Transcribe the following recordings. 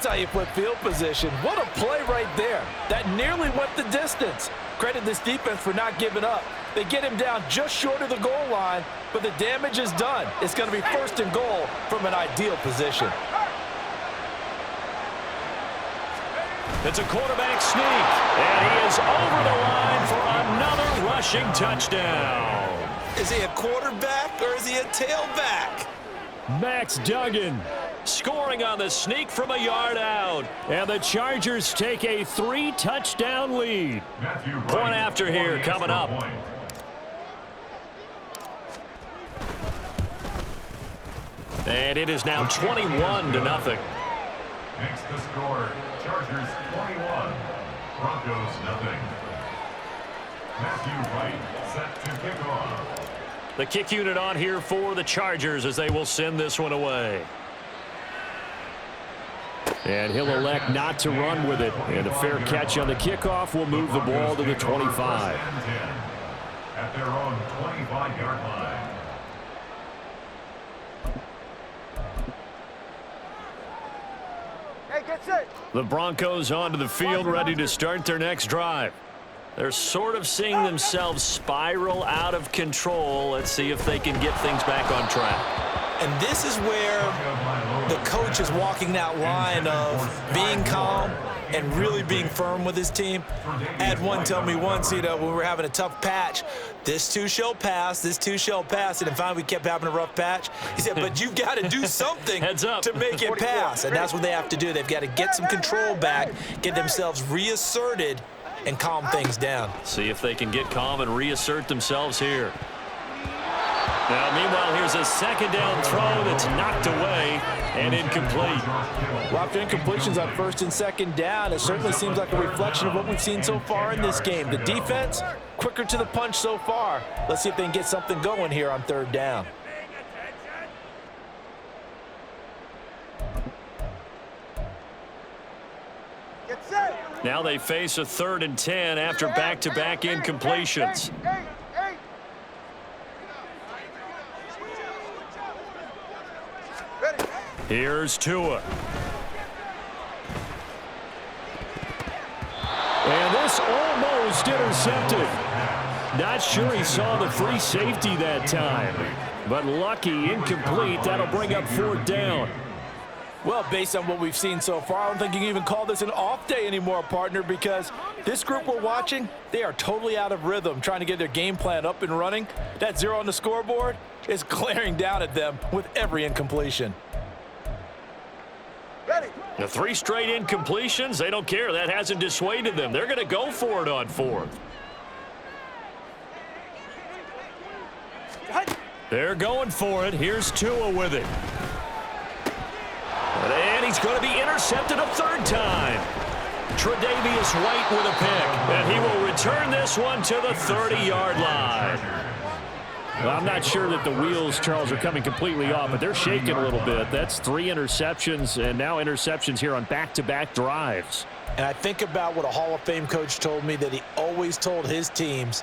That's how you flip field position. What a play right there. That nearly went the distance. Credit this defense for not giving up. They get him down just short of the goal line, but the damage is done. It's going to be first and goal from an ideal position. It's a quarterback sneak, and he is over the line for another rushing touchdown. Is he a quarterback or is he a tailback? Max Duggan scoring on the sneak from a yard out. And the Chargers take a 3-touchdown lead. Point after here coming up. And it is now 21-0. Makes the score. Chargers 21, Broncos nothing. Matthew Wright set to kick off. The kick unit on here for the Chargers as they will send this one away. And he'll elect not to run with it. And a fair catch on the kickoff will move the ball to the 25. At their own 25-yard line. The Broncos onto the field, ready to start their next drive. They're sort of seeing themselves spiral out of control. Let's see if they can get things back on track. And this is where the coach is walking that line of being calm and really being firm with his team. I had one tell me once, when we were having a tough patch, this too shall pass, this too shall pass. And finally we kept having a rough patch. He said, but you've got to do something Heads up. to make it pass. And that's what they have to do. They've got to get some control back, get themselves reasserted, and calm things down. See if they can get calm and reassert themselves here. Now, meanwhile, here's a second down throw that's knocked away and incomplete. Well, after incompletions on first and second down, it certainly seems like a reflection of what we've seen so far in this game. The defense, quicker to the punch so far. Let's see if they can get something going here on third down. Now they face a 3rd and 10 after back-to-back incompletions. Here's Tua. And this almost intercepted. Not sure he saw the free safety that time. But lucky, incomplete. That'll bring up 4th down. Well, based on what we've seen so far, I don't think you can even call this an off day anymore, partner, because this group we're watching, they are totally out of rhythm, trying to get their game plan up and running. That 0 on the scoreboard is glaring down at them with every incompletion. The 3 straight incompletions, they don't care. That hasn't dissuaded them. They're going to go for it on 4th. They're going for it. Here's Tua with it. And he's going to be intercepted a 3rd time. Tre'Davious White with a pick. And he will return this one to the 30-yard line. Well, I'm not sure that the wheels, Charles, are coming completely off, but they're shaking a little bit. That's 3 interceptions, and now interceptions here on back-to-back drives. And I think about what a Hall of Fame coach told me, that he always told his teams,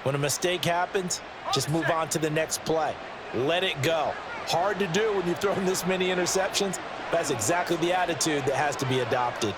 when a mistake happens, just move on to the next play. Let it go. Hard to do when you've thrown this many interceptions. That's exactly the attitude that has to be adopted.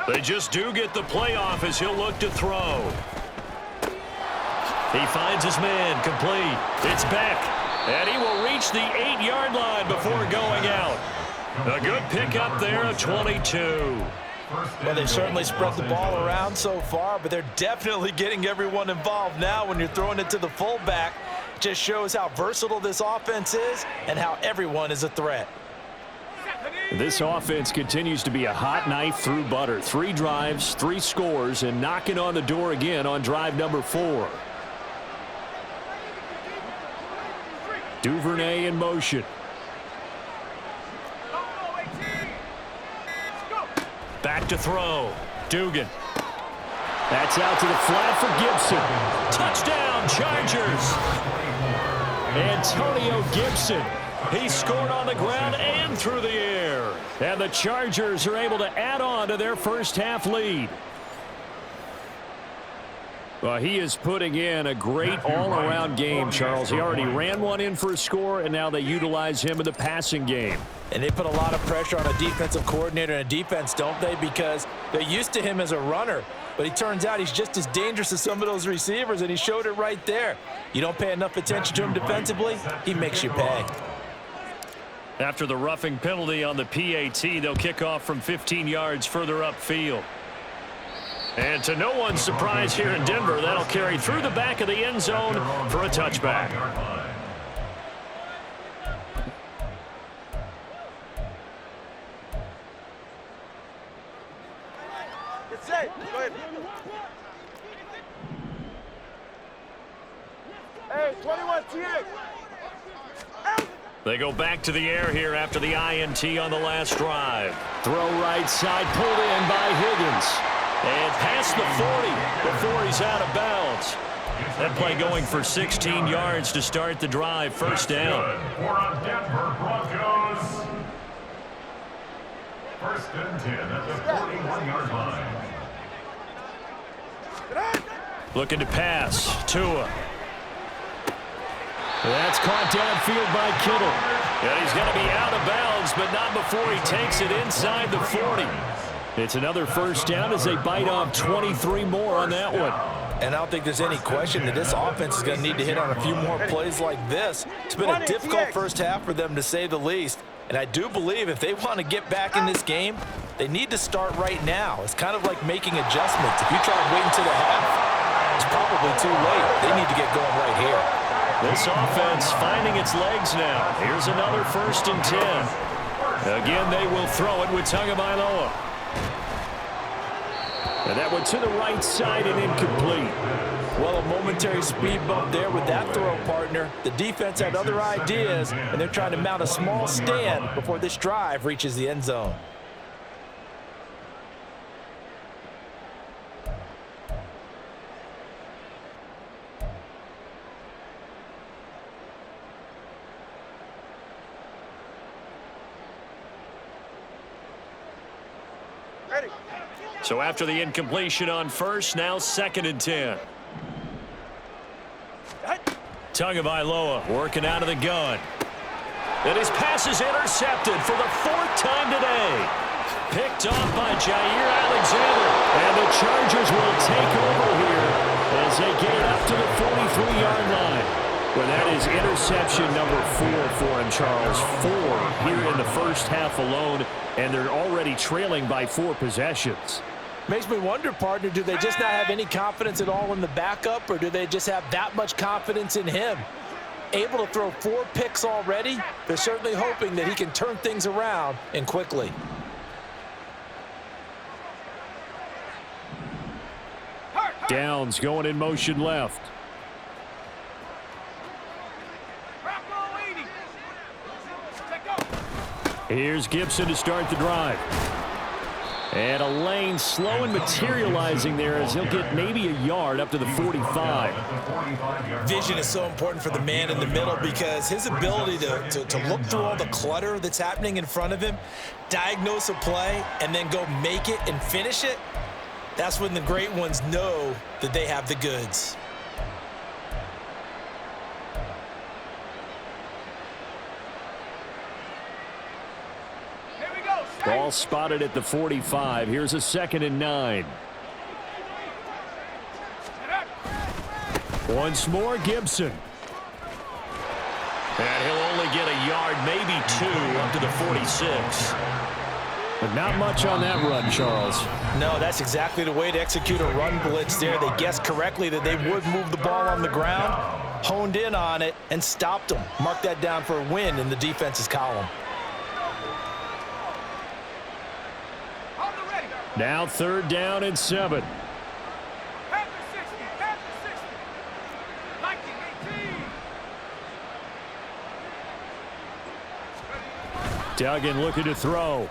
They just do get the playoff as he'll look to throw. He finds his man, complete. It's Beck, and he will reach the 8-yard line before going out. A good pickup there of 22. Well, they've certainly spread the ball around so far, but they're definitely getting everyone involved now when you're throwing it to the fullback. Just shows how versatile this offense is and how everyone is a threat. This offense continues to be a hot knife through butter. 3 drives, 3 scores, and knocking on the door again on drive number 4. Duvernay in motion. Back to throw. Dugan. That's out to the flat for Gibson. Touchdown, Chargers. Antonio Gibson. He scored on the ground and through the air. And the Chargers are able to add on to their first half lead. Well, he is putting in a great all-around game, Charles. He already ran one in for a score, and now they utilize him in the passing game. And they put a lot of pressure on a defensive coordinator and a defense, don't they? Because they're used to him as a runner. But it turns out he's just as dangerous as some of those receivers, and he showed it right there. You don't pay enough attention to him defensively, he makes you pay. After the roughing penalty on the PAT, they'll kick off from 15 yards further upfield. And to no one's surprise here in Denver, that'll carry through the back of the end zone for a touchback. It's safe. Go ahead. Hey, 21 TX. They go back to the air here after the INT on the last drive. Throw right side, pulled in by Higgins. And past the 40 before he's out of bounds. That play going for 16 yards to start the drive. First down. For Denver Broncos. First and 10 at the 41-yard line. Looking to pass. Tua. That's caught downfield by Kittle. And he's going to be out of bounds, but not before he takes it inside the 40. It's another first down as they bite off 23 more on that one. And I don't think there's any question that this offense is going to need to hit on a few more plays like this. It's been a difficult first half for them, to say the least. And I do believe if they want to get back in this game, they need to start right now. It's kind of like making adjustments. If you try to wait until the half, it's probably too late. They need to get going right here. This offense finding its legs now. Here's another first and 10. Again, they will throw it with Tagovailoa. And that one to the right side and incomplete. Well, a momentary speed bump there with that throw, partner. The defense had other ideas, and they're trying to mount a small stand before this drive reaches the end zone. So after the incompletion on first, now second and 10. Tagovailoa working out of the gun. And his pass is intercepted for the fourth time today. Picked off by Jair Alexander. And the Chargers will take over here as they get it up to the 43-yard line. Well, that is interception number 4 for him, Charles. 4 here in the first half alone, and they're already trailing by 4 possessions. Makes me wonder, partner, do they just not have any confidence at all in the backup, or do they just have that much confidence in him? Able to throw 4 picks already, they're certainly hoping that he can turn things around and quickly. Downs going in motion left. Here's Gibson to start the drive. And a lane slow and materializing there as he'll get maybe a yard up to the 45. Vision is so important for the man in the middle because his ability to look through all the clutter that's happening in front of him, diagnose a play, and then go make it and finish it, that's when the great ones know that they have the goods. Ball spotted at the 45. Here's a 2nd and 9. Once more, Gibson. And he'll only get a yard, maybe 2, up to the 46. But not much on that run, Charles. No, that's exactly the way to execute a run blitz there. They guessed correctly that they would move the ball on the ground, honed in on it, and stopped them. Mark that down for a win in the defense's column. Now 3rd down and 7. Duggan looking to throw.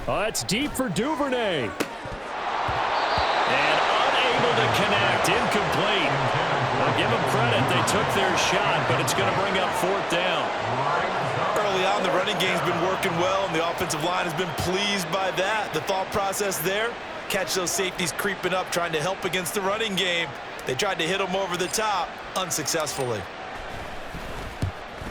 Oh, that's deep for Duvernay. And unable to connect. Incomplete. I'll give them credit. They took their shot, but it's going to bring up fourth down. Early on, the running game's been working well, and the offensive line has been pleased by that. The thought process there, catch those safeties creeping up, trying to help against the running game. They tried to hit them over the top, unsuccessfully.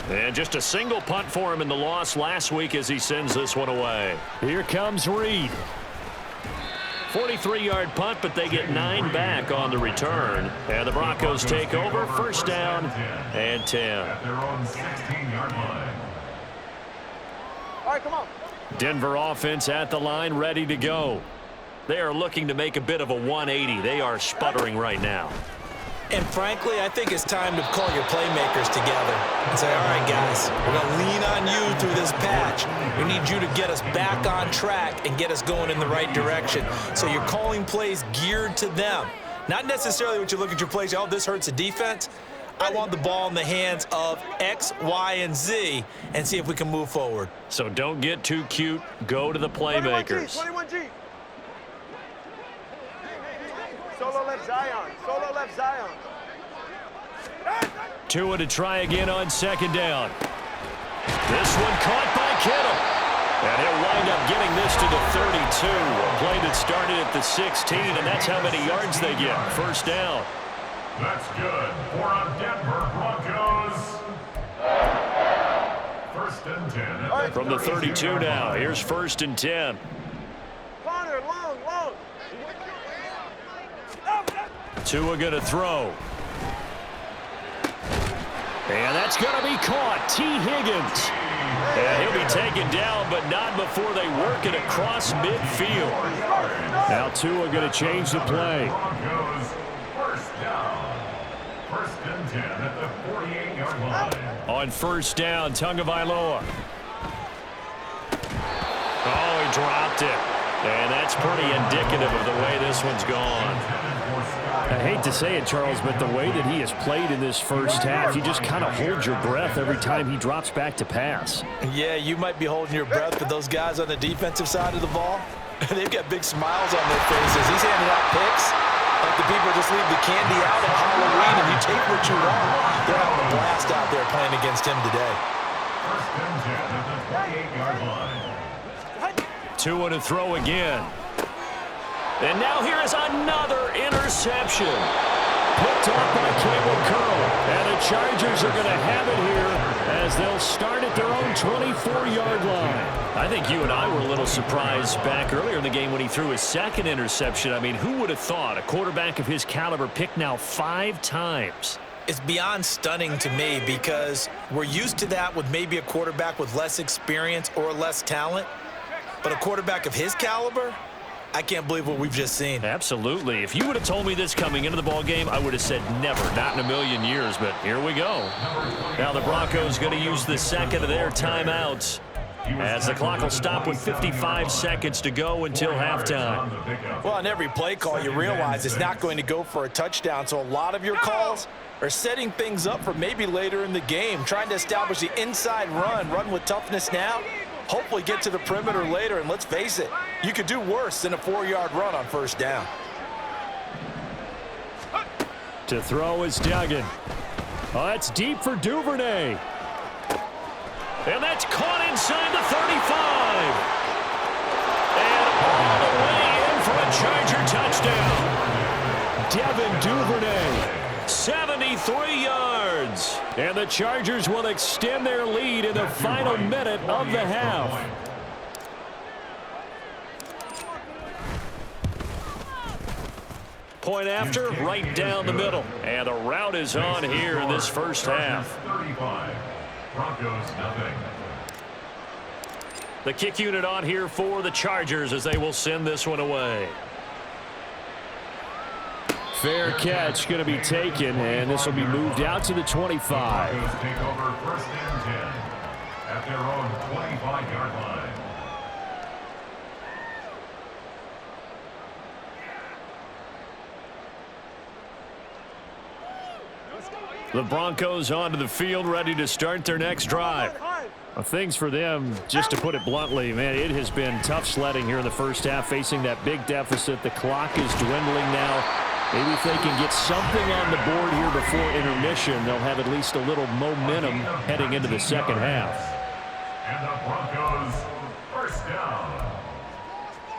And just a single punt for him in the loss last week as he sends this one away. Here comes Reed. 43-yard punt, but they get 9 back on the return. And the Broncos take over, first down and 10. At their own 16-yard line. All right, come on. Denver offense at the line, ready to go. They are looking to make a bit of a 180. They are sputtering right now. And frankly, I think it's time to call your playmakers together and say, all right, guys, we're going to lean on you through this patch. We need you to get us back on track and get us going in the right direction. So you're calling plays geared to them. Not necessarily what you look at your plays, oh, this hurts the defense. I want the ball in the hands of X, Y, and Z and see if we can move forward. So don't get too cute. Go to the playmakers. 21G. Solo left Zion. Solo left Zion. Tua to try again on second down. This one caught by Kittle. And he'll wind up getting this to the 32. A play that started at the 16, and that's how many yards they get. First down. That's good for a Denver Broncos. First and 10. From the 32 now, here's first and 10. Connor, long. Tua going to throw. And that's going to be caught. T. Higgins. And he'll be taken down, but not before they work it across midfield. Now Tua going to change the play. Broncos first down. First and 10 at the 48-yard line. On first down, Tagovailoa. Oh, he dropped it. And that's pretty indicative of the way this one's gone. I hate to say it, Charles, but the way that he has played in this first half, you just kind of hold your breath every time he drops back to pass. Yeah, you might be holding your breath, but those guys on the defensive side of the ball, they've got big smiles on their faces. He's handing out picks like the people just leave the candy out at Halloween and you take what you want. They're having a blast out there playing against him today. First and 10 at the 28-yard line. Tua to throw again. And now here is another interception. Picked off by Campbell Curl. And the Chargers are going to have it here as they'll start at their own 24-yard line. I think you and I were a little surprised back earlier in the game when he threw his second interception. I mean, who would have thought a quarterback of his caliber picked now 5 times? It's beyond stunning to me because we're used to that with maybe a quarterback with less experience or less talent. But a quarterback of his caliber, I can't believe what we've just seen. Absolutely. If you would have told me this coming into the ball game, I would have said never, not in a million years, but here we go. Now the Broncos going to use the second of their timeouts as the clock will stop with 55 seconds to go until halftime. Well, on every play call, you realize it's not going to go for a touchdown, so a lot of your calls are setting things up for maybe later in the game, trying to establish the inside run with toughness now, hopefully get to the perimeter later, and let's face it, you could do worse than a 4-yard run on first down. To throw is Duggan. Oh, that's deep for Duvernay. And that's caught inside the 35. And all the way in for a Charger touchdown. Devin Duvernay, 73 yards. And the Chargers will extend their lead in the final minute of the half. Point after, right down the middle. And the route is on here in this first half. 35. Broncos nothing. The kick unit on here for the Chargers as they will send this one away. Fair catch going to be taken, and this will be moved out to the 25. Broncos take over first and 10 at their own 25-yard line. The Broncos onto the field, ready to start their next drive. Things for them, just to put it bluntly, man, it has been tough sledding here in the first half, facing that big deficit. The clock is dwindling now. Maybe if they can get something on the board here before intermission, they'll have at least a little momentum heading into the second half. And the Broncos, first down.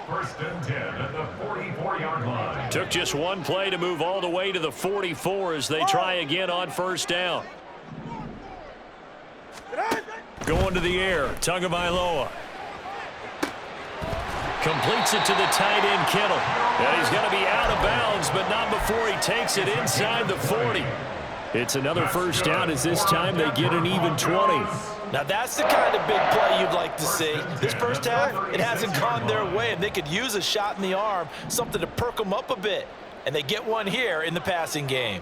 First and 10 at the 44-yard line. Took just one play to move all the way to the 44 as they try again on first down. Going to the air, Tagovailoa. Completes it to the tight end, Kittle. And he's going to be out of bounds, but not before he takes it inside the 40. It's another first down as this time they get an even 20. Now that's the kind of big play you'd like to see. This first half, it hasn't gone their way, and they could use a shot in the arm, something to perk them up a bit. And they get one here in the passing game.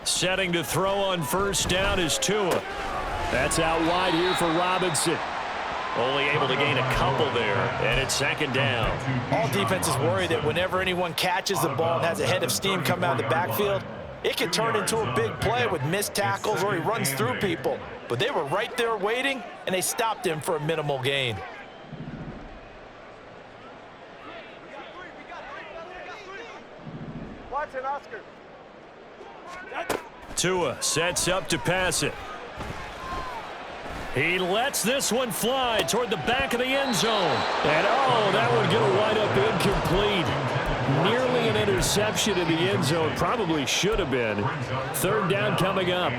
Setting to throw on first down is Tua. That's out wide here for Robinson. Only able to gain a couple there, and it's second down. All defenses worry that whenever anyone catches the ball and has a head of steam come out of the backfield, it can turn into a big play with missed tackles or he runs through people. But they were right there waiting, and they stopped him for a minimal gain. Watson, Oscar. Tua sets up to pass it. He lets this one fly toward the back of the end zone. And, oh, that one going to wind up incomplete. Nearly an interception in the end zone. Probably should have been. Third down coming up.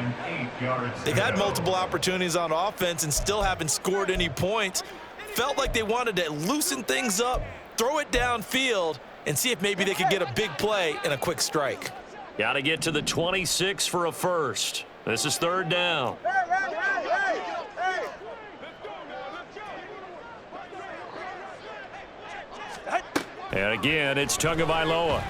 They've had multiple opportunities on offense and still haven't scored any points. Felt like they wanted to loosen things up, throw it downfield, and see if maybe they could get a big play and a quick strike. Got to get to the 26 for a first. This is third down. And again, it's Tagovailoa. Able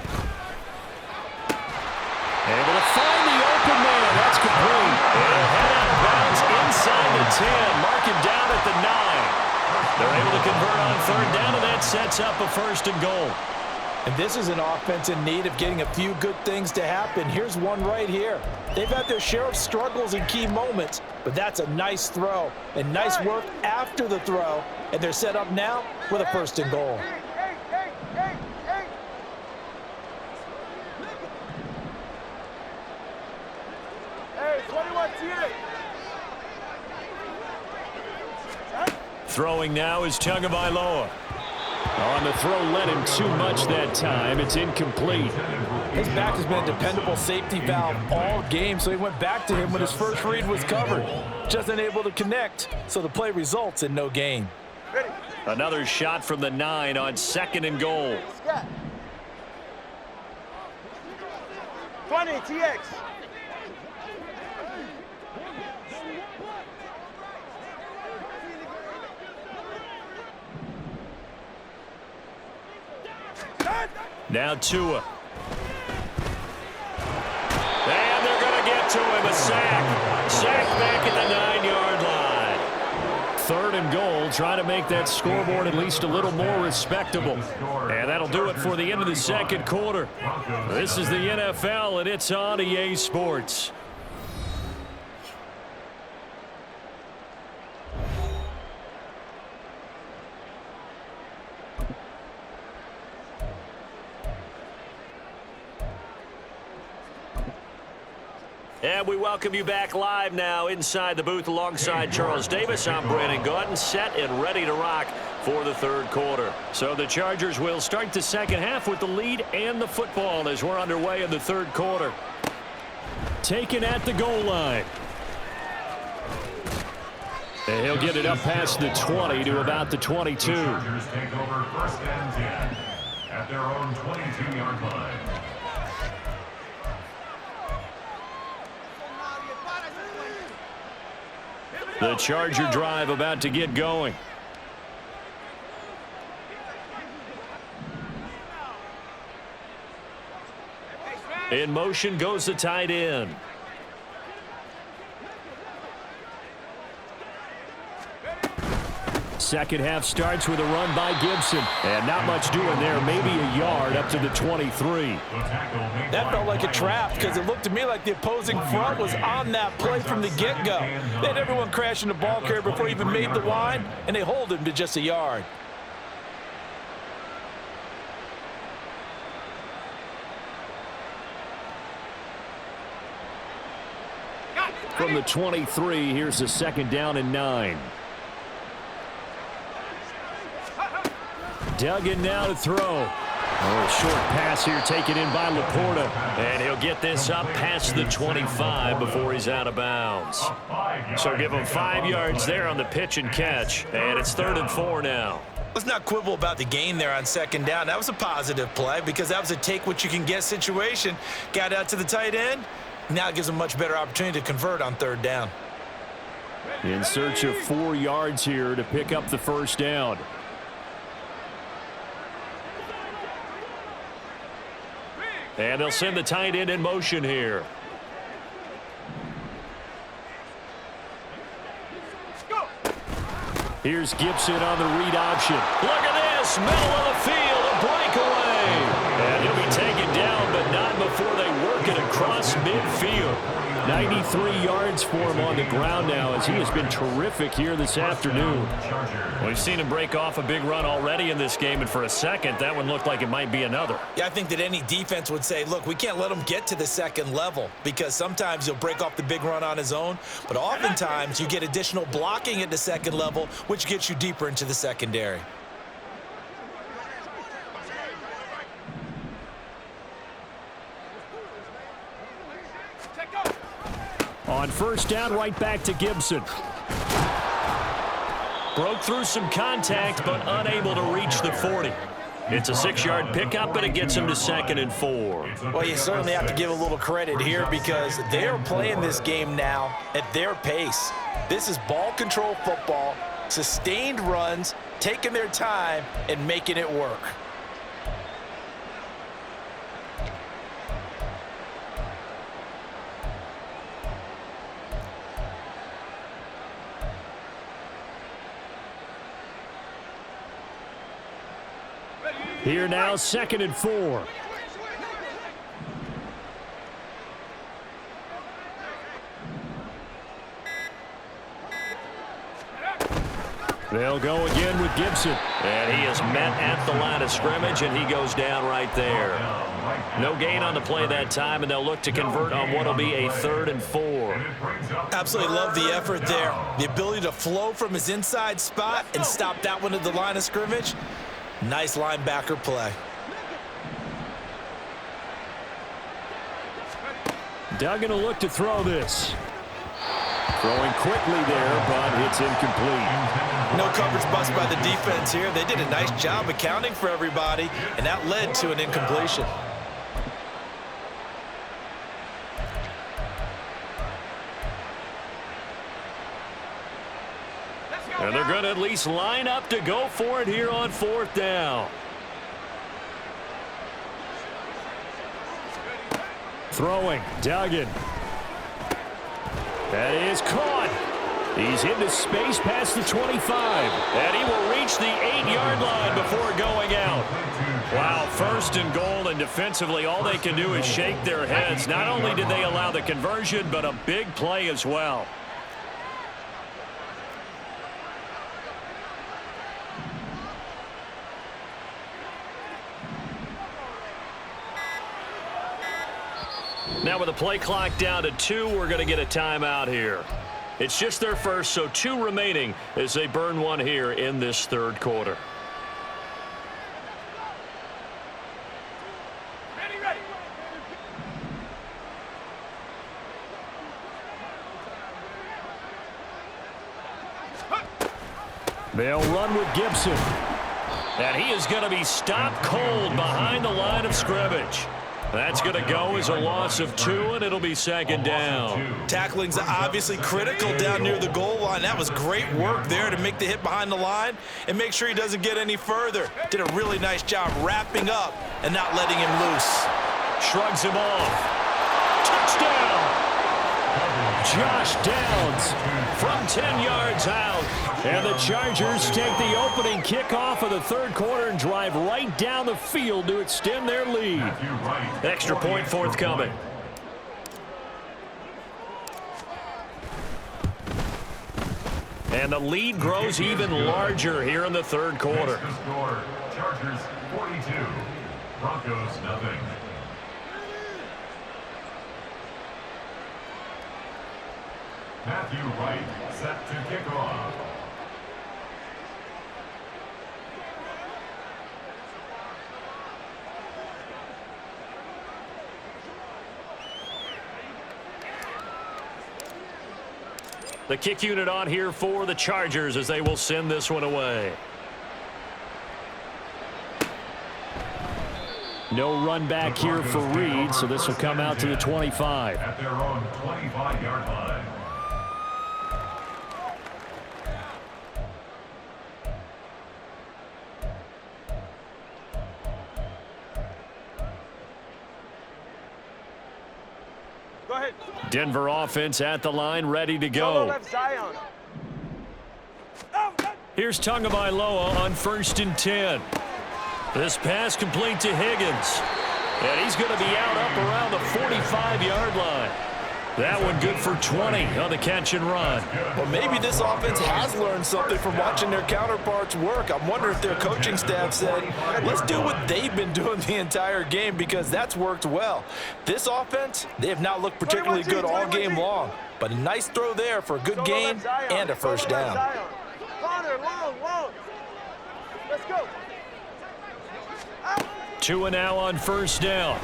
to find the open man. That's complete. And head out of bounds inside the 10. Mark him down at the 9. They're able to convert on third down, and that sets up a first and goal. And this is an offense in need of getting a few good things to happen. Here's one right here. They've had their share of struggles in key moments, but that's a nice throw and nice work after the throw. And they're set up now with a first and goal. Throwing now is Tagovailoa. On the throw, led him too much that time. It's incomplete. His back has been a dependable safety valve all game, so he went back to him when his first read was covered. Just unable to connect, so the play results in no gain. Another shot from the 9 on second and goal. 20, TX. Now Tua. And they're going to get to him. A sack. Sack back at the 9-yard line. Third and goal. Trying to make that scoreboard at least a little more respectable. And that'll do it for the end of the second quarter. This is the NFL, and it's on EA Sports. And we welcome you back live now inside the booth alongside Charles Davis. I'm Brandon Gaudin, set and ready to rock for the third quarter. So the Chargers will start the second half with the lead and the football as we're underway in the third quarter. Taken at the goal line. And he'll get it up past the 20 to about the 22. The Chargers take over first and 10 at their own 22-yard line. The Charger drive about to get going. In motion goes the tight end. Second half starts with a run by Gibson. And not much doing there. Maybe a yard up to the 23. That felt like a trap because it looked to me like the opposing front was on that play from the get-go. They had everyone crashing the ball carrier before he even made the line, and they hold him to just a yard. From the 23, here's a 2nd down and 9. Duggan now to throw. A short pass here taken in by Laporta. And he'll get this up past the 25 before he's out of bounds. So give him 5 yards there on the pitch and catch. And it's 3rd and 4 now. Let's not quibble about the gain there on 2nd down. That was a positive play because that was a take-what-you-can-get situation. Got out to the tight end. Now it gives them a much better opportunity to convert on 3rd down. In search of 4 yards here to pick up the 1st down. And they'll send the tight end in motion here. Here's Gibson on the read option. Look at this, middle of the field, a breakaway. And he'll be taken down, but not before they work it across midfield. 93 yards for him on the ground now as he has been terrific here this afternoon. We've seen him break off a big run already in this game, and for a second, that one looked like it might be another. Yeah, I think that any defense would say, look, we can't let him get to the 2nd level because sometimes he'll break off the big run on his own, but oftentimes you get additional blocking at the 2nd level, which gets you deeper into the secondary. On 1st down, right back to Gibson. Broke through some contact, but unable to reach the 40. It's a 6-yard pickup, but it gets him to 2nd and 4. Well, you certainly have to give a little credit here because they're playing this game now at their pace. This is ball control football, sustained runs, taking their time, and making it work. Here now, 2nd and 4. They'll go again with Gibson. And he is met at the line of scrimmage, and he goes down right there. No gain on the play that time, and they'll look to convert on what will be a 3rd and 4. Absolutely love the effort there. The ability to flow from his inside spot and stop that one at the line of scrimmage. Nice linebacker play. Duggan will look to throw this. Throwing quickly there, but it's incomplete. No coverage bust by the defense here. They did a nice job accounting for everybody, and that led to an incompletion. And they're going to at least line up to go for it here on 4th down. Throwing, Duggan. That is caught. He's into space past the 25. And he will reach the 8-yard line before going out. Wow, 1st and goal, and defensively all they can do is shake their heads. Not only did they allow the conversion, but a big play as well. Now with the play clock down to 2, we're going to get a timeout here. It's just their first, so 2 remaining as they burn one here in this 3rd quarter. Ready. They'll run with Gibson. And he is going to be stopped cold behind the line of scrimmage. That's going to go as a loss of 2, and it'll be 2nd down. Tackling's obviously critical down near the goal line. That was great work there to make the hit behind the line and make sure he doesn't get any further. Did a really nice job wrapping up and not letting him loose. Shrugs him off. Touchdown! Josh Downs From 10 yards out. And the Chargers take the opening kickoff of the 3rd quarter and drive right down the field to extend their lead. Extra point forthcoming. And the lead grows even larger here in the 3rd quarter. Chargers 42, Broncos nothing. Matthew Wright set to kick off. The kick unit on here for the Chargers as they will send this one away. No run back here for Reed, so this will come out to the 25. At their own 25-yard line. Go ahead. Denver offense at the line, ready to Solo go. left Zion. Here's Tagovailoa on 1st and 10. This pass complete to Higgins. And he's going to be out up around the 45-yard line. That one good for 20 on the catch and run. Well, maybe this offense has learned something from watching their counterparts work. I'm wondering if their coaching staff said, let's do what they've been doing the entire game, because that's worked well. This offense, they have not looked particularly good all game long. But a nice throw there for a good gain and a first down. Connor, long. Let's go. Two and now on 1st down.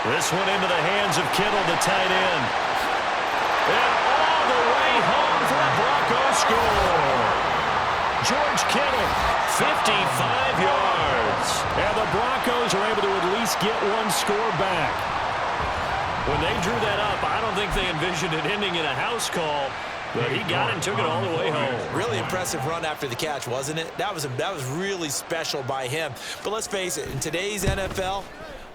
This one into the hands of Kittle, the tight end. And all the way home for a Broncos score. George Kittle, 55 yards. And the Broncos are able to at least get one score back. When they drew that up, I don't think they envisioned it ending in a house call. But he got it and took it all the way home. Really impressive run after the catch, wasn't it? That was really special by him. But let's face it, in today's NFL,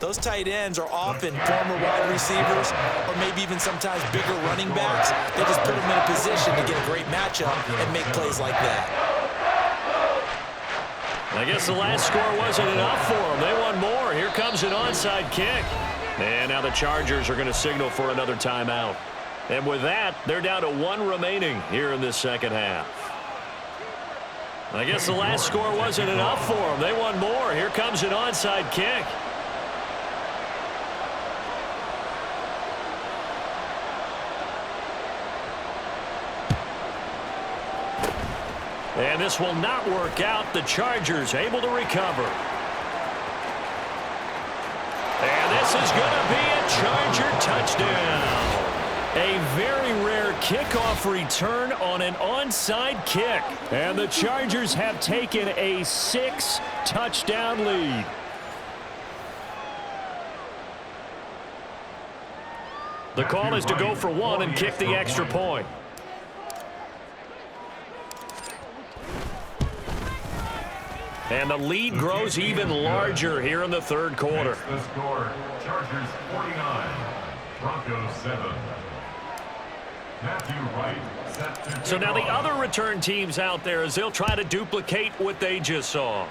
those tight ends are often former wide receivers or maybe even sometimes bigger running backs. They just put them in a position to get a great matchup and make plays like that. I guess the last score wasn't enough for them. They won more. Here comes an onside kick. And now the Chargers are going to signal for another timeout. And with that, they're down to one remaining here in this second half. I guess the last score wasn't enough for them. They won more. Here comes an onside kick. And this will not work out. The Chargers able to recover. And this is going to be a Charger touchdown. A very rare kickoff return on an onside kick. And the Chargers have taken a 6-touchdown lead. The call is to go for one and kick the extra point. And the lead grows even larger here in the third quarter. The score, Chargers 49, Broncos 7. Matthew Wright set to So now the kick off. other return teams out there as they'll try to duplicate what they just saw.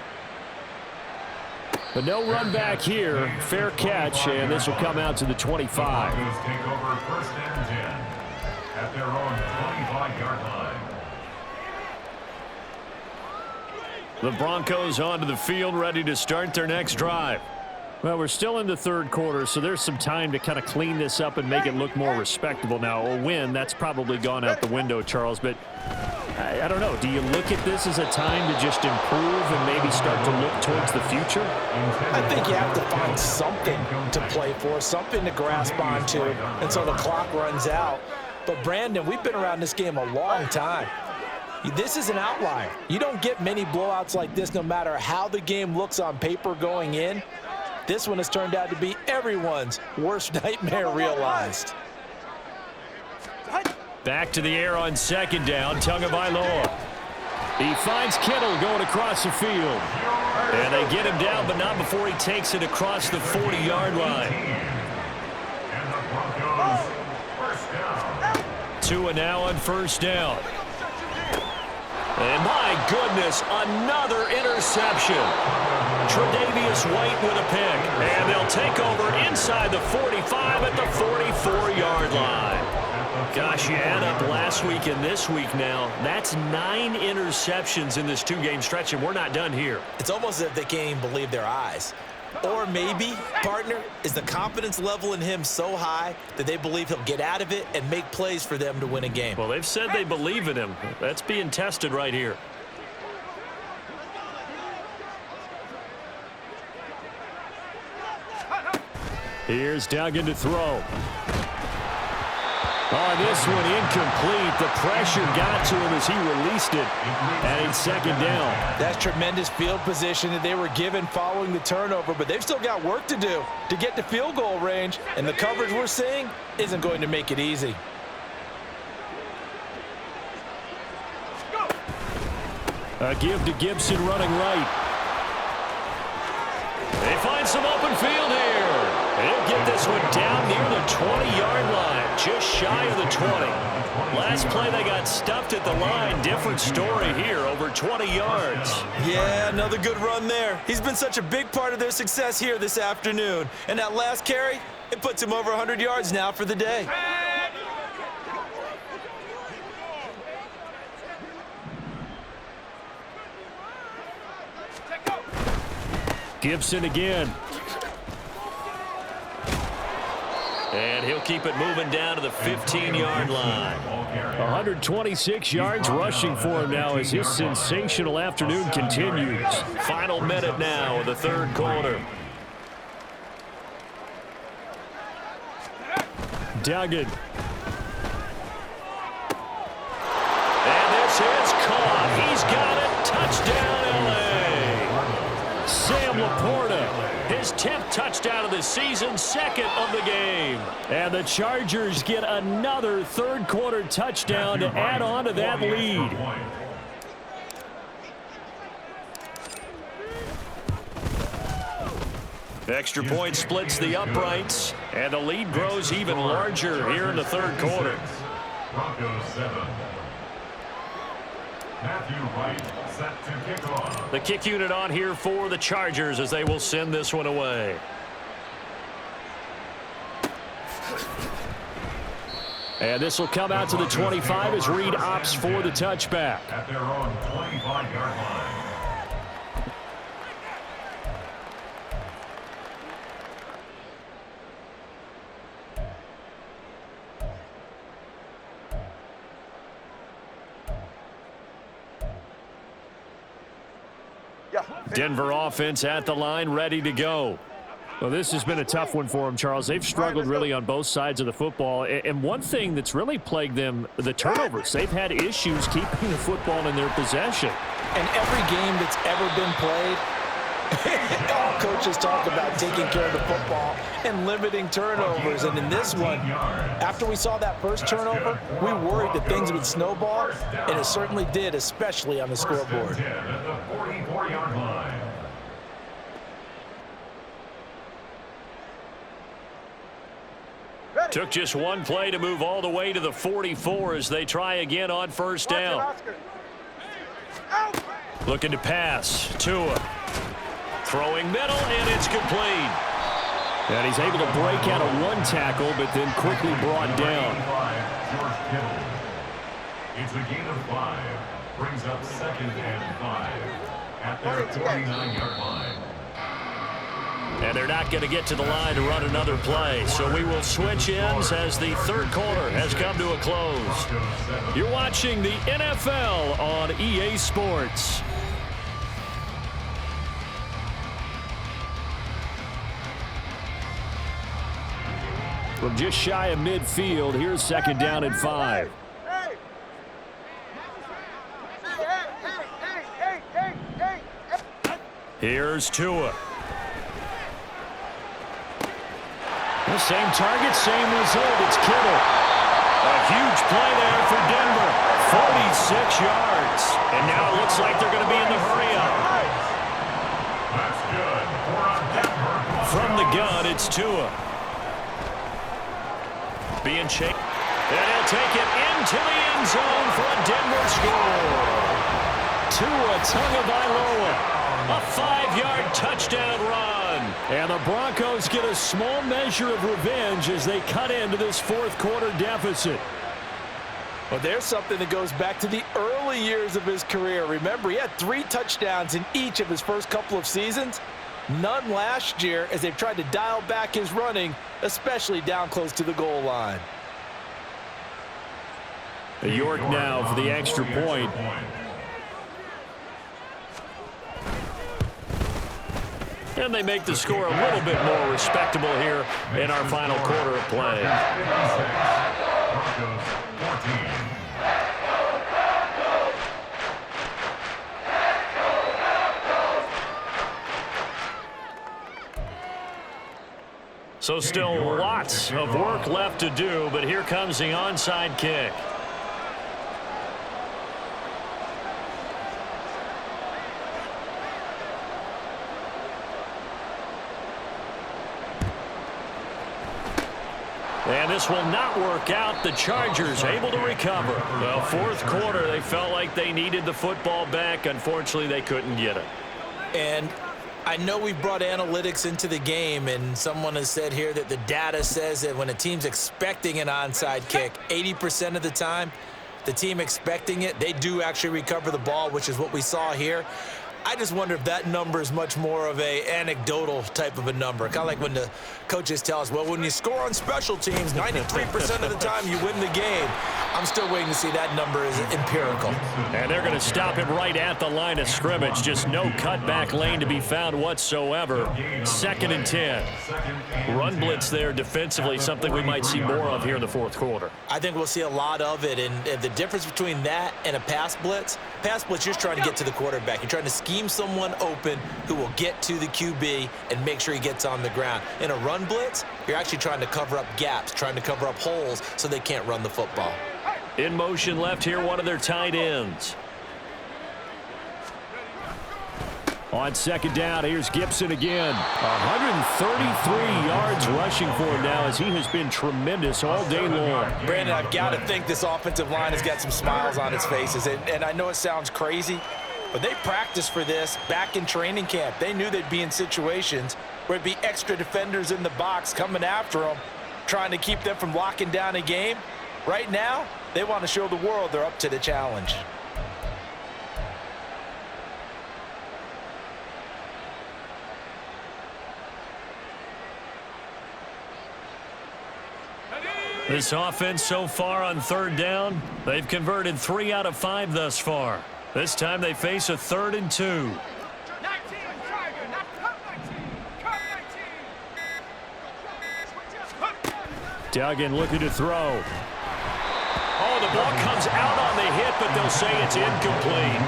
But no run back here. Fair catch, and this will come out to the 25. Broncos take over 1st and 10 at their own 25-yard line. The Broncos onto the field, ready to start their next drive. Well, we're still in the third quarter, so there's some time to kind of clean this up and make it look more respectable. Now, a win, that's probably gone out the window, Charles, but I don't know. Do you look at this as a time to just improve and maybe start to look towards the future? I think you have to find something to play for, something to grasp onto until the clock runs out. But, Brandon, we've been around this game a long time. This is an outlier. You don't get many blowouts like this no matter how the game looks on paper going in. This one has turned out to be everyone's worst nightmare realized. Back to the air on 2nd down, Tagovailoa. He finds Kittle going across the field. And they get him down, but not before he takes it across the 40-yard line. And the Broncos, 1st down. 2 and now on 1st down. And my goodness, another interception. Tre'Davious White with a pick. And they'll take over inside the 45 at the 44-yard line. Gosh, you add up last week and this week now. That's 9 interceptions in this 2-game stretch, and we're not done here. It's almost as if they can't even believe their eyes. Or maybe, partner, is the confidence level in him so high that they believe he'll get out of it and make plays for them to win a game? Well, they've said they believe in him. That's being tested right here. Here's Duggan to throw. Oh, this one incomplete. The pressure got to him as he released it. And it's second down. That's tremendous field position that they were given following the turnover, but they've still got work to do to get to field goal range, and the coverage we're seeing isn't going to make it easy. A give to Gibson running right. They find some open field here. He'll get this one down near the 20-yard line, just shy of the 20. Last play, they got stuffed at the line. Different story here, over 20 yards. Yeah, another good run there. He's been such a big part of their success here this afternoon. And that last carry, it puts him over 100 yards now for the day. Gibson again. And he'll keep it moving down to the 15-yard line. 126 yards rushing for him now as his sensational afternoon continues. Final minute now of the third quarter. Duggan. And this is caught. He's got it. Touchdown, L.A. Sam Laporta. His 10th touchdown of the season, second of the game. And the Chargers get another third-quarter touchdown to add on to that lead. Extra point splits the uprights, and the lead grows even larger here in the third quarter. Broncos 7. Matthew Wright set to kick off. The kick unit on here for the Chargers as they will send this one away. And this will come out to the 25 as Reed opts for the touchback. At their own 25-yard line. Denver offense at the line, ready to go. Well, this has been a tough one for them, Charles. They've struggled really on both sides of the football. And one thing that's really plagued them, the turnovers. They've had issues keeping the football in their possession. And every game that's ever been played, all coaches talk about taking care of the football and limiting turnovers. And in this one, after we saw that first turnover, we worried that things would snowball, and it certainly did, especially on the scoreboard. At the 44-yard line. Took just one play to move all the way to the 44 as they try again on first down. Looking to pass. Tua. Throwing middle, and it's complete. And he's able to break out of one tackle, but then quickly brought down. It's a gain of 5. Brings up 2nd and 5 at their 49-yard line. And they're not going to get to the line to run another play. So we will switch ends as the third quarter has come to a close. You're watching the NFL on EA Sports. From just shy of midfield, here's second down and 5. Here's Tua. The same target, same result. It's Kittle. A huge play there for Denver. 46 yards. And now it looks like they're going to be in the hurry-up. That's good for Denver. From the gun, it's Tua. Being chased. And he'll take it into the end zone for a Denver score. Tua Tagovailoa. A 5-yard touchdown run. And the Broncos get a small measure of revenge as they cut into this fourth quarter deficit. Well, there's something that goes back to the early years of his career. Remember, he had 3 touchdowns in each of his first couple of seasons. None last year as they've tried to dial back his running, especially down close to the goal line. York now for the extra point. And they make the score a little bit more respectable here in our final quarter of play. So still lots of work left to do, but here comes the onside kick. And this will not work out. The Chargers able to recover. Well, fourth quarter, they felt like they needed the football back. Unfortunately, they couldn't get it. And I know we brought analytics into the game, and someone has said here that the data says that when a team's expecting an onside kick, 80% of the time, the team expecting it, they do actually recover the ball, which is what we saw here. I just wonder if that number is much more of a anecdotal type of a number. Kind of like when the coaches tell us, well, when you score on special teams, 93% of the time you win the game. I'm still waiting to see that number is empirical. And they're going to stop him right at the line of scrimmage. Just no cutback lane to be found whatsoever. 2nd and 10. Run blitz there defensively, something we might see more of here in the fourth quarter. I think we'll see a lot of it. And the difference between that and a pass blitz, you're just trying to get to the quarterback. You're trying to scheme someone open who will get to the QB and make sure he gets on the ground. In a run blitz, you're actually trying to cover up gaps, trying to cover up holes so they can't run the football. In motion left here, one of their tight ends. On 2nd down, here's Gibson again. 133 yards rushing for him now as he has been tremendous all day long. Brandon, I've got to think this offensive line has got some smiles on its faces. And I know it sounds crazy, but they practiced for this back in training camp. They knew they'd be in situations where it'd be extra defenders in the box coming after them, trying to keep them from locking down a game. Right now, they want to show the world they're up to the challenge. This offense so far on 3rd down, they've converted 3 out of 5 thus far. This time they face a 3rd and 2. Duggan looking to throw. Oh, the ball comes out on the hit, but they'll say it's incomplete.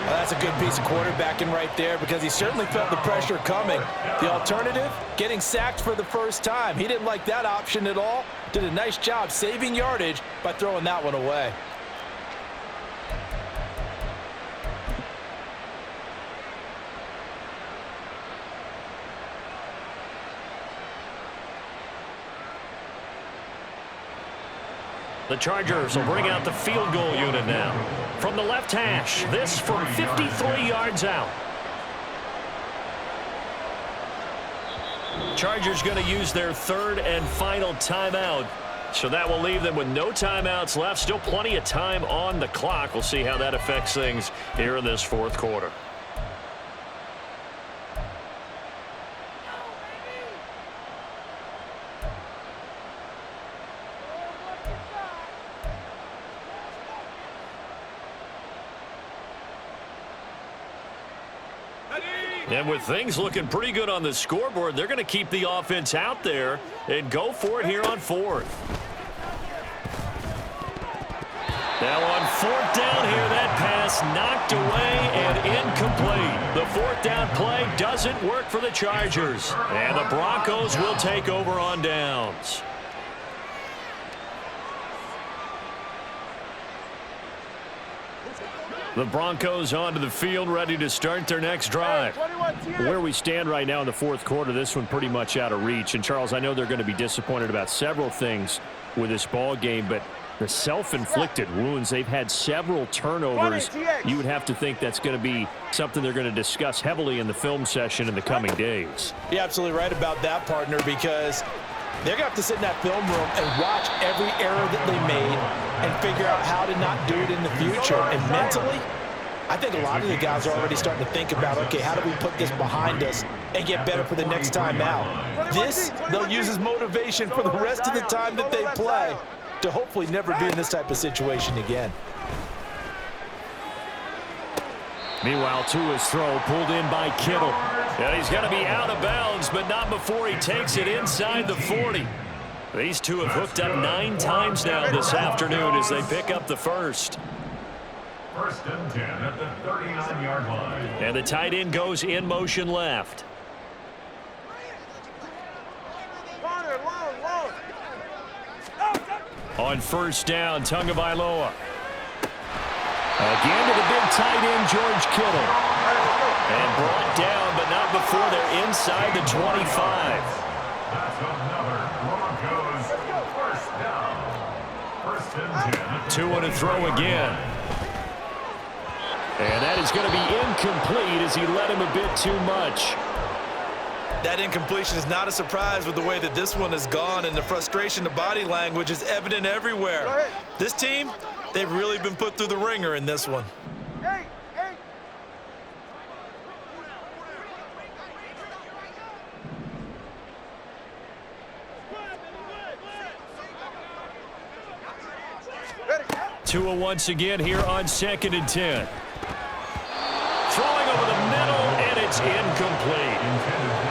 Well, that's a good piece of quarterbacking right there because he certainly felt the pressure coming. The alternative, getting sacked for the first time. He didn't like that option at all. Did a nice job saving yardage by throwing that one away. The Chargers will bring out the field goal unit now. From the left hash, this from 53 yards out. Chargers going to use their 3rd and final timeout. So that will leave them with no timeouts left. Still plenty of time on the clock. We'll see how that affects things here in this fourth quarter. And with things looking pretty good on the scoreboard, they're going to keep the offense out there and go for it here on 4th. Now on 4th down here, that pass knocked away and incomplete. The 4th down play doesn't work for the Chargers. And the Broncos will take over on downs. The Broncos onto the field, ready to start their next drive. Where we stand right now in the fourth quarter, this one pretty much out of reach. And, Charles, I know they're going to be disappointed about several things with this ball game, but the self-inflicted wounds, they've had several turnovers. You would have to think that's going to be something they're going to discuss heavily in the film session in the coming days. You're absolutely right about that, partner, because they're going to have to sit in that film room and watch every error that they made and figure out how to not do it in the future. And mentally, I think a lot of the guys are already starting to think about, okay, how do we put this behind us and get better for the next time out. This, they'll use as motivation for the rest of the time that they play to hopefully never be in this type of situation again. Meanwhile, Tua's throw pulled in by Kittle. And he's going to be out of bounds, but not before he takes it inside the 40. These two have hooked up 9 times now this afternoon as they pick up the first. First and 10 at the 39-yard line. And the tight end goes in motion left. On first down, Tagovailoa. Again to the big tight end, George Kittle. And brought down, but not before they're inside the 25. That's another Broncos first down. First and 10. Tua to throw again. And that is going to be incomplete as he led him a bit too much. That incompletion is not a surprise with the way that this one has gone, and the frustration, the body language is evident everywhere. This team, they've really been put through the ringer in this one. Tua once again here on 2nd and 10. Throwing over the middle, and it's incomplete.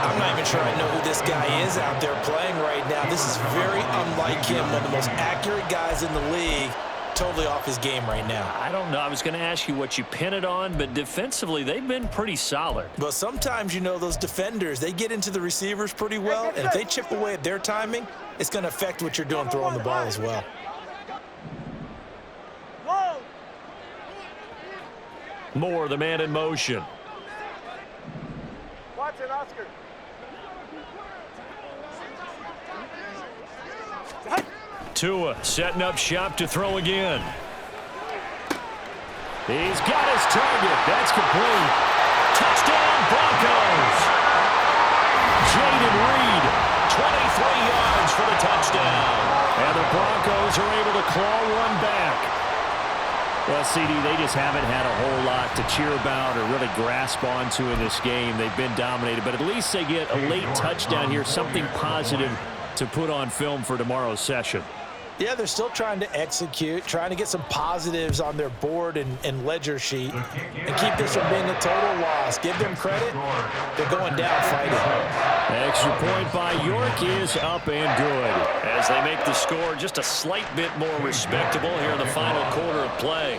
I'm not even sure I know who this guy is out there playing right now. This is very unlike him, one of the most accurate guys in the league. Totally off his game right now. I don't know. I was going to ask you what you pin it on, but defensively, they've been pretty solid. But sometimes, you know, those defenders, they get into the receivers pretty well, and if they chip away at their timing, it's going to affect what you're doing throwing the ball as well. Moore, the man in motion. Watch it, Oscar. Tua setting up shop to throw again. He's got his target. That's complete. Touchdown, Broncos. Jaden Reed, 23 yards for the touchdown. And the Broncos are able to claw one back. Well, CD, they just haven't had a whole lot to cheer about or really grasp onto in this game. They've been dominated, but at least they get a late touchdown here, something positive to put on film for tomorrow's session. Yeah, they're still trying to execute, trying to get some positives on their board and ledger sheet and keep this from being a total loss. Give them credit. They're going down fighting. Extra point by York is up and good as they make the score just a slight bit more respectable here in the final quarter of play.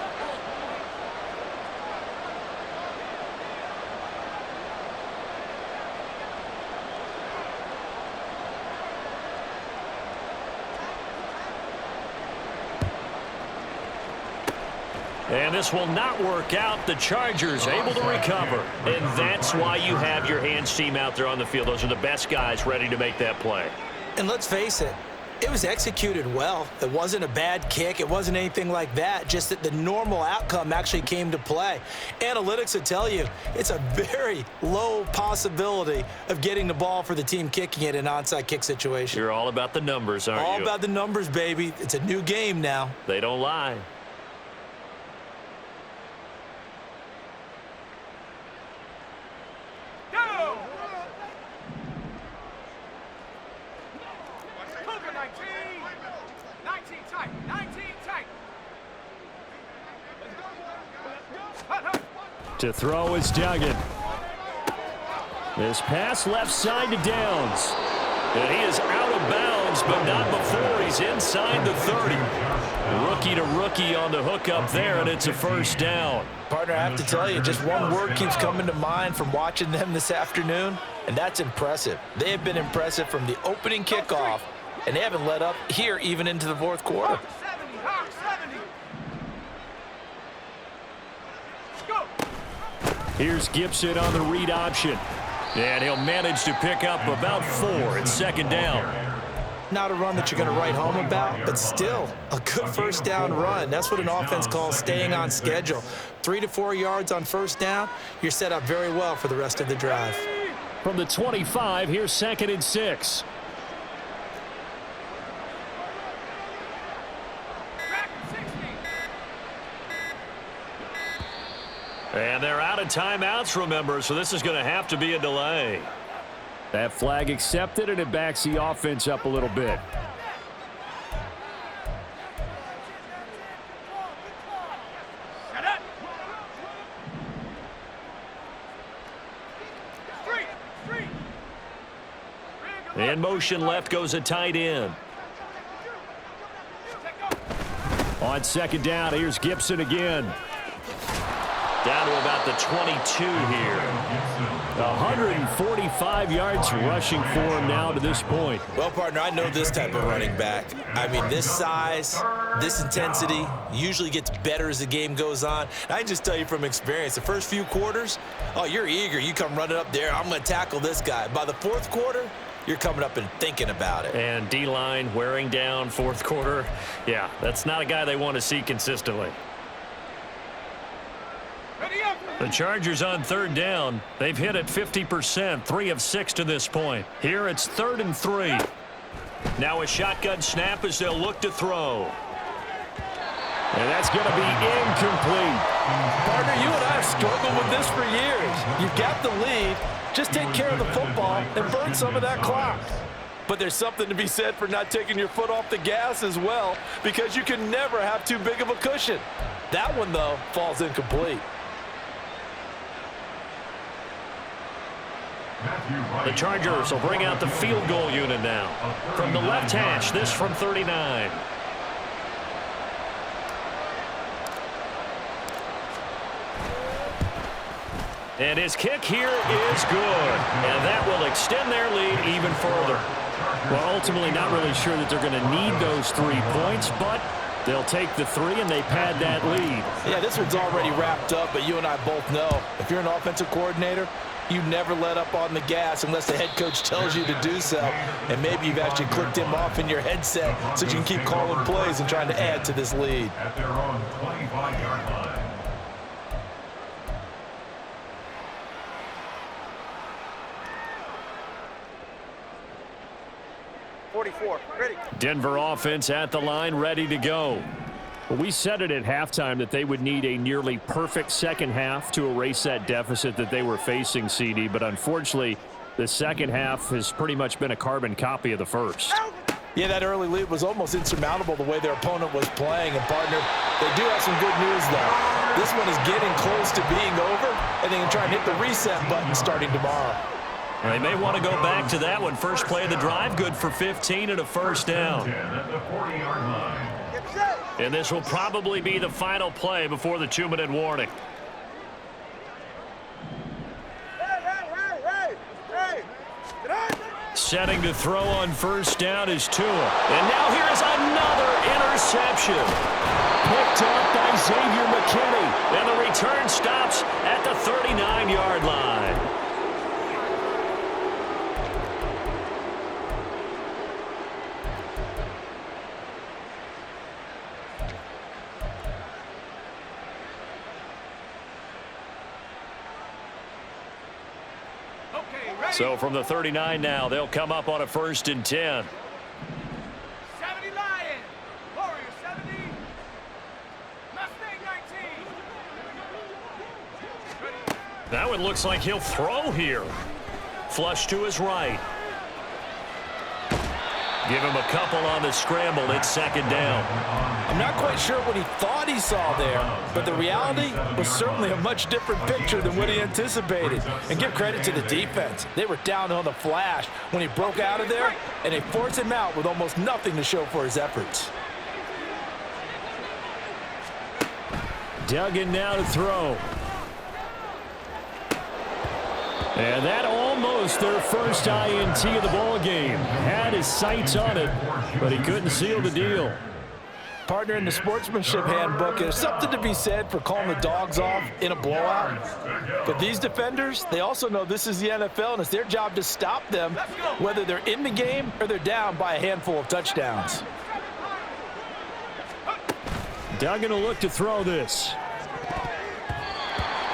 And this will not work out. The Chargers able to recover. And that's why you have your hands team out there on the field. Those are the best guys ready to make that play. And let's face it, it was executed well. It wasn't a bad kick. It wasn't anything like that. Just that the normal outcome actually came to play. Analytics will tell you it's a very low possibility of getting the ball for the team kicking it in an onside kick situation. You're all about the numbers, aren't you? All about the numbers, baby. It's a new game now. They don't lie. To throw is Duggan. This pass left side to Downs. And he is out of bounds, but not before he's inside the 30. Rookie to rookie on the hook up there, and it's a first down. Partner, I have to tell you, just one word keeps coming to mind from watching them this afternoon, and that's impressive. They have been impressive from the opening kickoff, and they haven't let up here even into the fourth quarter. Here's Gibson on the read option. And he'll manage to pick up about 4. It's second down. Not a run that you're going to write home about, but still a good first down run. That's what an offense calls staying on schedule. 3 to 4 yards on first down, you're set up very well for the rest of the drive. From the 25, here's 2nd and 6. And they're out of timeouts, remember, so this is going to have to be a delay. That flag accepted, and it backs the offense up a little bit. In motion left goes a tight end. On second down, here's Gibson again. Down to about the 22 here. 145 yards rushing for him now to this point. Well, partner, I know this type of running back. I mean, this size, this intensity usually gets better as the game goes on. And I can just tell you from experience, the first few quarters, oh, you're eager. You come running up there, I'm going to tackle this guy. By the fourth quarter, you're coming up and thinking about it. And D-line wearing down fourth quarter. Yeah, that's not a guy they want to see consistently. The Chargers on third down. They've hit it 50%, 3 of 6 to this point. Here it's 3rd and 3. Now a shotgun snap as they'll look to throw. And that's going to be incomplete. Partner, you and I have struggled with this for years. You've got the lead. Just take care of the football and burn some of that clock. But there's something to be said for not taking your foot off the gas as well, because you can never have too big of a cushion. That one, though, falls incomplete. The Chargers will bring out the field goal unit now. From the left hash, this from 39. And his kick here is good. And that will extend their lead even further. Well, ultimately not really sure that they're going to need those 3 points, but they'll take the 3 and they pad that lead. Yeah, this one's already wrapped up, but you and I both know if you're an offensive coordinator, you never let up on the gas unless the head coach tells you to do so. And maybe you've actually clicked him off in your headset so you can keep calling plays and trying to add to this lead. At their own 25-yard line. 44, ready. Denver offense at the line, ready to go. Well, we said it at halftime that they would need a nearly perfect second half to erase that deficit that they were facing, CD. But unfortunately, the second half has pretty much been a carbon copy of the first. Yeah, that early lead was almost insurmountable the way their opponent was playing. And, partner, they do have some good news, though. This one is getting close to being over, and they can try and hit the reset button starting tomorrow. They may want to go back to that one. First play of the drive, good for 15 and a first down. At the 40-yard line. And this will probably be the final play before the 2-minute warning. Setting to throw on first down is Tua. And now here's another interception. Picked up by Xavier McKinney. And the return stops at the 39-yard line. So from the 39 now, they'll come up on a 1st and 10. 70 Lion, Warrior 70, Mustang 19. That one looks like he'll throw here. Flush to his right. Give him a couple on the scramble. It's 2nd down. I'm not quite sure what he thought he saw there, but the reality was certainly a much different picture than what he anticipated. And give credit to the defense. They were down on the flash when he broke out of there, and they forced him out with almost nothing to show for his efforts. Duggan now to throw. And that almost their first INT of the ball game. Had his sights on it, but he couldn't seal the deal. Partner, in the sportsmanship handbook, there's something to be said for calling the dogs off in a blowout. But these defenders, they also know this is the NFL, and it's their job to stop them, whether they're in the game or they're down by a handful of touchdowns. Duggan will look to throw this.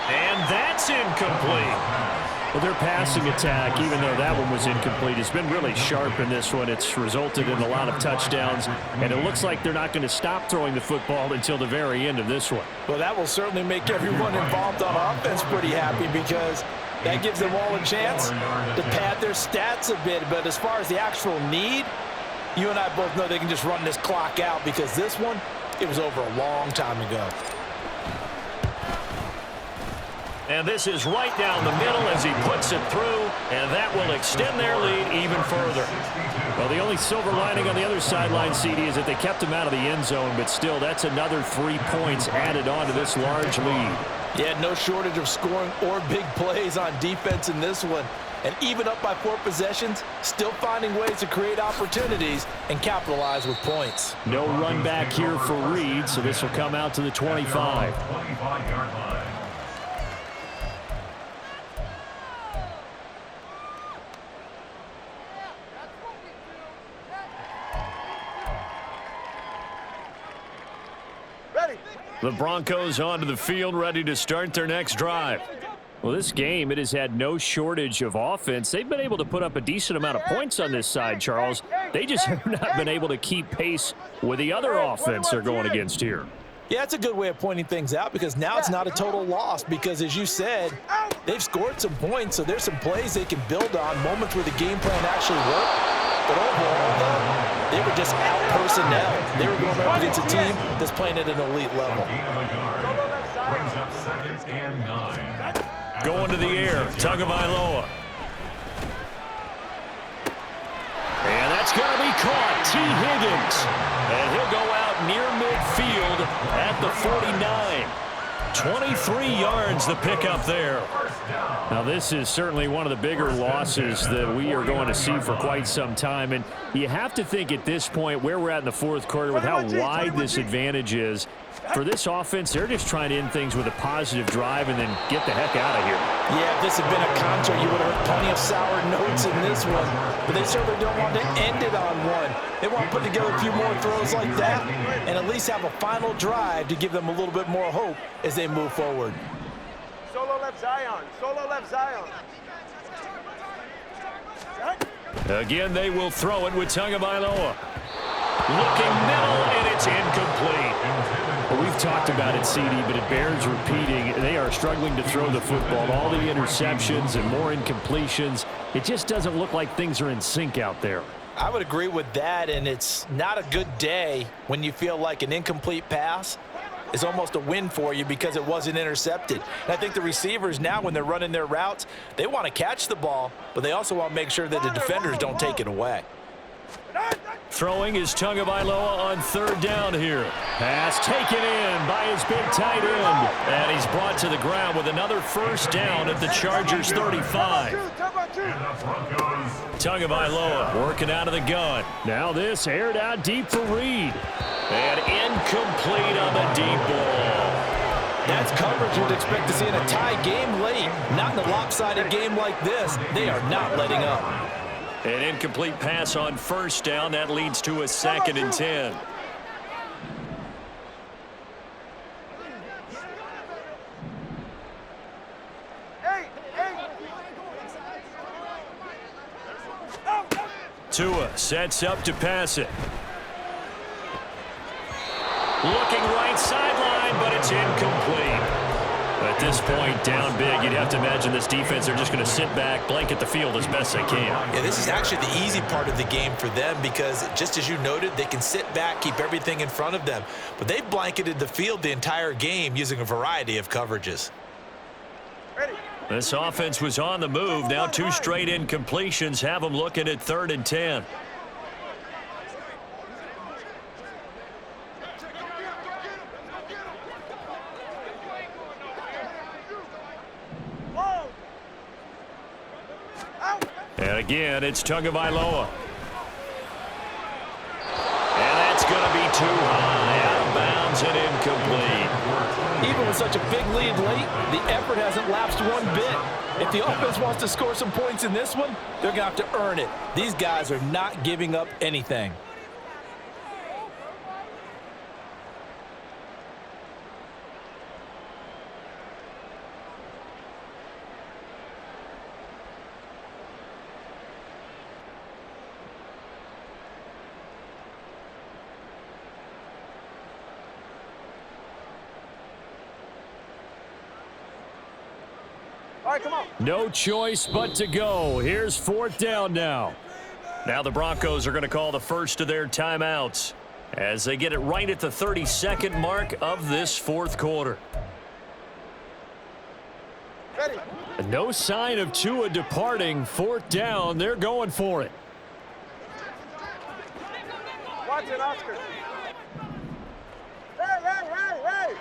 And that's incomplete. Well, their passing attack, even though that one was incomplete, has been really sharp in this one. It's resulted in a lot of touchdowns, and it looks like they're not going to stop throwing the football until the very end of this one. Well, that will certainly make everyone involved on offense pretty happy, because That gives them all a chance to pad their stats a bit. But as far as the actual need, you and I both know they can just run this clock out because this one, it was over a long time ago. And this is right down the middle as he puts it through, and that will extend their lead even further. Well, the only silver lining on the other sideline, CD, is that they kept him out of the end zone, but still, that's another 3 points added on to this large lead. Yeah, no shortage of scoring or big plays on defense in this one. And even up by 4 possessions, still finding ways to create opportunities and capitalize with points. No run back here for Reed, so this will come out to the 25. 25-yard line. The Broncos onto the field, ready to start their next drive. Well, this game, it has had no shortage of offense. They've been able to put up a decent amount of points on this side, Charles. They just have not been able to keep pace with the other offense they're going against here. Yeah, that's a good way of pointing things out because now it's not a total loss because, as you said, they've scored some points, so there's some plays they can build on, moments where the game plan actually worked. But overall, though, they were just out personnel. They were going up against a team that's playing at an elite level. Brings up 2nd and 9. Going to the air, Tagovailoa. And that's going to be caught. T. Higgins. And he'll go out near midfield at the 49. 23 yards the pickup there. Now, this is certainly one of the bigger losses that we are going to see for quite some time. And you have to think at this point where we're at in the fourth quarter with how wide this advantage is. For this offense, they're just trying to end things with a positive drive and then get the heck out of here. Yeah, if this had been a concert, you would have heard plenty of sour notes in this one. But they certainly don't want to end it on one. They want to put together a few more throws like that and at least have a final drive to give them a little bit more hope as they move forward. Solo left Zion. Solo left Zion. Again, they will throw it with Tagovailoa. Looking middle, and it's incomplete. Well, we've talked about it, CD, but it bears repeating. They are struggling to throw the football. All the interceptions and more incompletions. It just doesn't look like things are in sync out there. I would agree with that, and it's not a good day when you feel like an incomplete pass is almost a win for you because it wasn't intercepted. And I think the receivers now, when they're running their routes, they want to catch the ball, but they also want to make sure that the defenders don't take it away. Throwing is Tagovailoa on 3rd down here. Pass taken in by his big tight end. And he's brought to the ground with another 1st down at the Chargers 35. Tagovailoa working out of the gun. Now this aired out deep for Reed. And incomplete on the deep ball. That's coverage you'd expect to see in a tie game late. Not in a lopsided game like this. They are not letting up. An incomplete pass on 1st down. That leads to a 2nd and 10. Tua sets up to pass it. Looking right sideline, but it's incomplete. At this point, down big, you'd have to imagine this defense, they're just going to sit back, blanket the field as best they can. Yeah, this is actually the easy part of the game for them because, just as you noted, they can sit back, keep everything in front of them. But they've blanketed the field the entire game using a variety of coverages. This offense was on the move. Now 2 straight incompletions have them looking at 3rd and 10. And again, it's Tagovailoa. And that's going to be too high, out of bounds and incomplete. Even with such a big lead late, the effort hasn't lapsed one bit. If the offense wants to score some points in this one, they're going to have to earn it. These guys are not giving up anything. All right, come on. No choice but to go. Here's fourth down now. Now the Broncos are going to call the first of their timeouts as they get it right at the 32nd mark of this fourth quarter. Ready. No sign of Tua departing. Fourth down. They're going for it. Watch it, Oscar. Hey. Ready.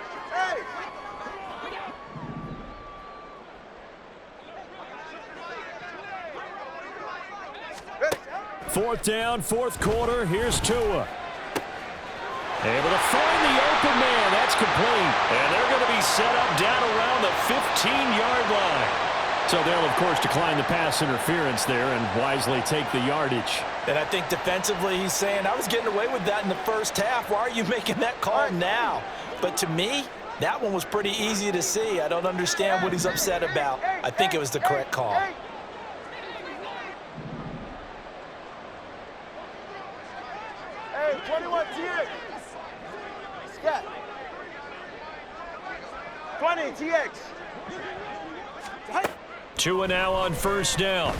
Fourth down, fourth quarter. Here's Tua. Able to find the open man. That's complete. And they're going to be set up down around the 15-yard line. So they'll, of course, decline the pass interference there and wisely take the yardage. And I think defensively he's saying, I was getting away with that in the first half. Why are you making that call now? But to me, that one was pretty easy to see. I don't understand what he's upset about. I think it was the correct call. Hey, 21 TX. Scat. 20 TX. Tua now on first down.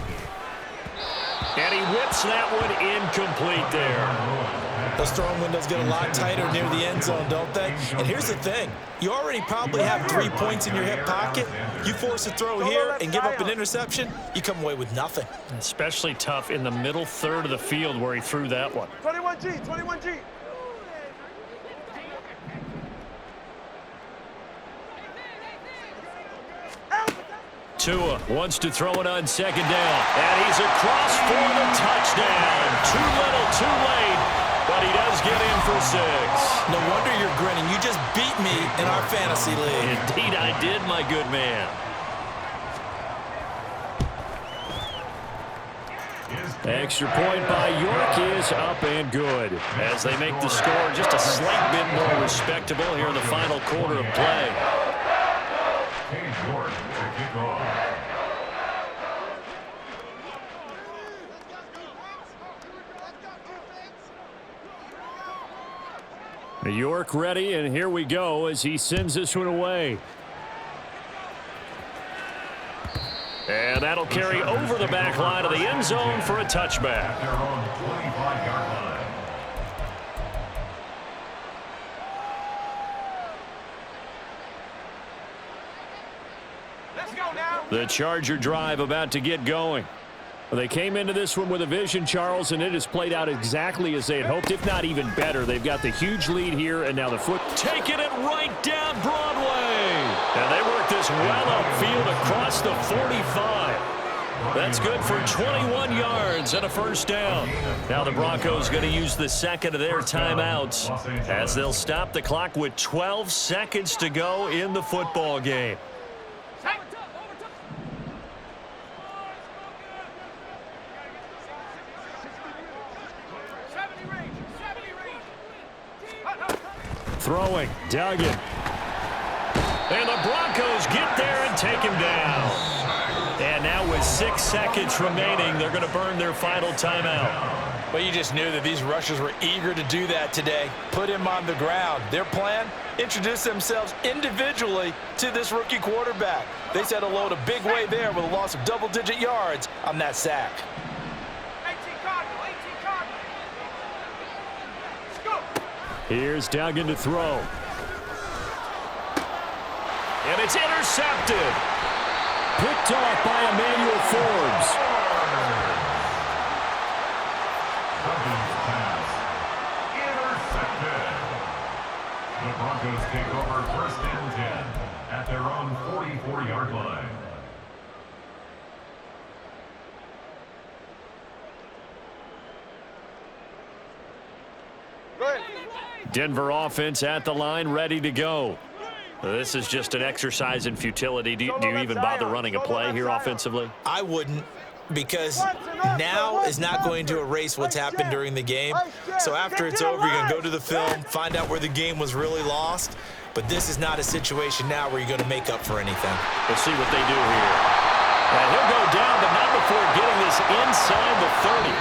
And he whips that one incomplete there. Those throwing windows get a lot tighter near the end zone, don't they? And here's the thing. You already probably have 3 points in your hip pocket. You force a throw here and give up an interception, you come away with nothing. Especially tough in the middle third of the field where he threw that one. 21G. Tua wants to throw it on second down. And he's across for the touchdown. Too little, too late. But he does get in for 6. No wonder you're grinning. You just beat me in our fantasy league. Indeed I did, my good man. Extra point by York is up and good. As they make the score just a slight bit more respectable here in the final quarter of play. Cade York to kick off. York ready, and here we go as he sends this one away. And that'll carry over the back line of the end zone for a touchback. They're on the 25-yard line. Let's go now. The Charger drive about to get going. Well, they came into this one with a vision, Charles, and it has played out exactly as they had hoped, if not even better. They've got the huge lead here, and now the foot. Taking it right down Broadway. And they work this well upfield across the 45. That's good for 21 yards and a first down. Now the Broncos going to use the second of their timeouts as they'll stop the clock with 12 seconds to go in the football game. Throwing, Duggan. And the Broncos get there and take him down. And now with 6 seconds remaining, they're going to burn their final timeout. Well, you just knew that these rushers were eager to do that today. Put him on the ground. Their plan, introduce themselves individually to this rookie quarterback. They said hello to big way there with a loss of double-digit yards on that sack. 18 Cardinal. Let's go. Here's Duggan to throw. And it's intercepted. Picked off by Emmanuel Forbes. Duggan's pass intercepted. The Broncos take over first and 10 at their own 44-yard line. Go ahead. Denver offense at the line, ready to go. This is just an exercise in futility. Do you even bother running a play here offensively? I wouldn't, because now is not going to erase what's happened during the game. So after it's over, you're going to go to the film, find out where the game was really lost. But this is not a situation now where you're going to make up for anything. We'll see what they do here. And he'll go down, but not before getting this inside the 30.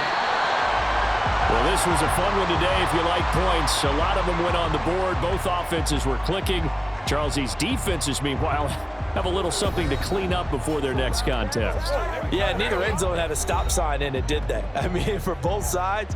Well, this was a fun one today if you like points. A lot of them went on the board. Both offenses were clicking. Charles, these defenses, meanwhile, have a little something to clean up before their next contest. Yeah, neither end zone had a stop sign in it, did they? I mean, for both sides,